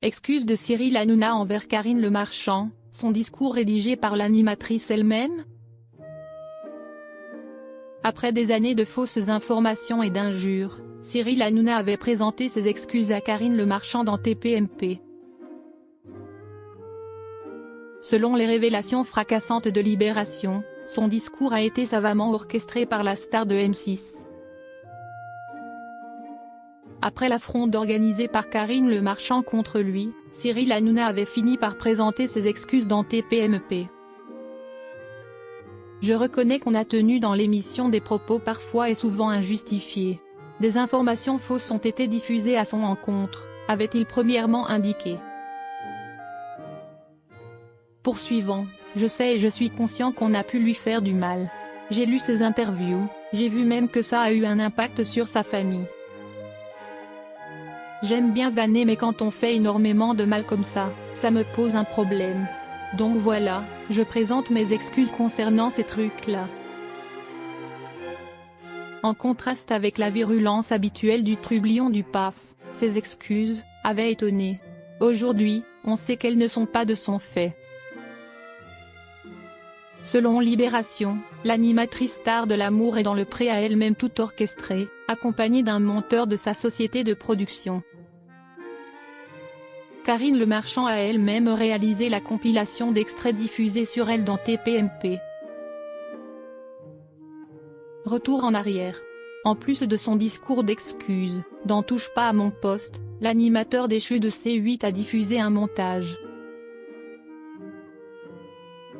Excuse de Cyril Hanouna envers Karine Le Marchand, son discours rédigé par l'animatrice elle-même? Après des années de fausses informations et d'injures, Cyril Hanouna avait présenté ses excuses à Karine Le Marchand dans TPMP. Selon les révélations fracassantes de Libération, son discours a été savamment orchestré par la star de M6. Après la fronde organisée par Karine Le Marchand contre lui, Cyril Hanouna avait fini par présenter ses excuses dans TPMP. Je reconnais qu'on a tenu dans l'émission des propos parfois et souvent injustifiés. Des informations fausses ont été diffusées à son encontre, avait-il premièrement indiqué. Poursuivant, je sais et je suis conscient qu'on a pu lui faire du mal. J'ai lu ses interviews, j'ai vu même que ça a eu un impact sur sa famille. J'aime bien vanner mais quand on fait énormément de mal comme ça me pose un problème. Donc voilà, je présente mes excuses concernant ces trucs-là. En contraste avec la virulence habituelle du trublion du PAF, ces excuses avaient étonné. Aujourd'hui, on sait qu'elles ne sont pas de son fait. Selon Libération, l'animatrice star de l'amour est dans le pré à elle-même tout orchestré, accompagnée d'un monteur de sa société de production. Karine Le Marchand a elle-même réalisé la compilation d'extraits diffusés sur elle dans TPMP. Retour en arrière. En plus de son discours d'excuses, dans Touche pas à mon poste, l'animateur déchu de C8 a diffusé un montage.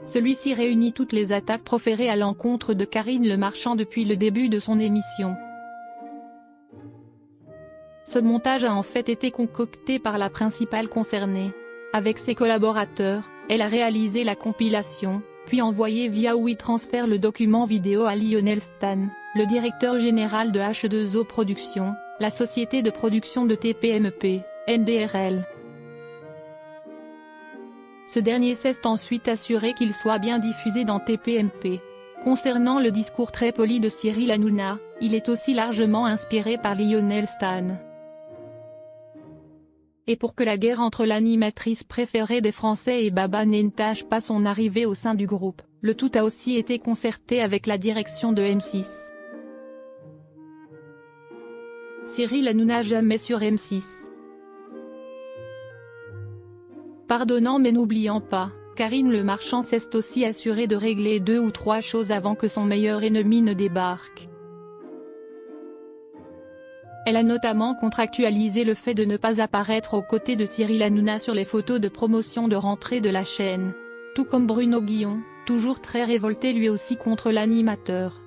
Celui-ci réunit toutes les attaques proférées à l'encontre de Karine Le Marchand depuis le début de son émission. Ce montage a en fait été concocté par la principale concernée. Avec ses collaborateurs, elle a réalisé la compilation, puis envoyé via WeTransfer le document vidéo à Lionel Stan, le directeur général de H2O Productions, la société de production de TPMP, NDRL. Ce dernier s'est ensuite assuré qu'il soit bien diffusé dans TPMP. Concernant le discours très poli de Cyril Hanouna, il est aussi largement inspiré par Lionel Stan. Et pour que la guerre entre l'animatrice préférée des Français et Baba n'entache pas son arrivée au sein du groupe, le tout a aussi été concerté avec la direction de M6. Cyril Hanouna jamais sur M6. Pardonnant mais n'oubliant pas, Karine Le Marchand s'est aussi assurée de régler 2 ou 3 choses avant que son meilleur ennemi ne débarque. Elle a notamment contractualisé le fait de ne pas apparaître aux côtés de Cyril Hanouna sur les photos de promotion de rentrée de la chaîne. Tout comme Bruno Guillon, toujours très révolté lui aussi contre l'animateur.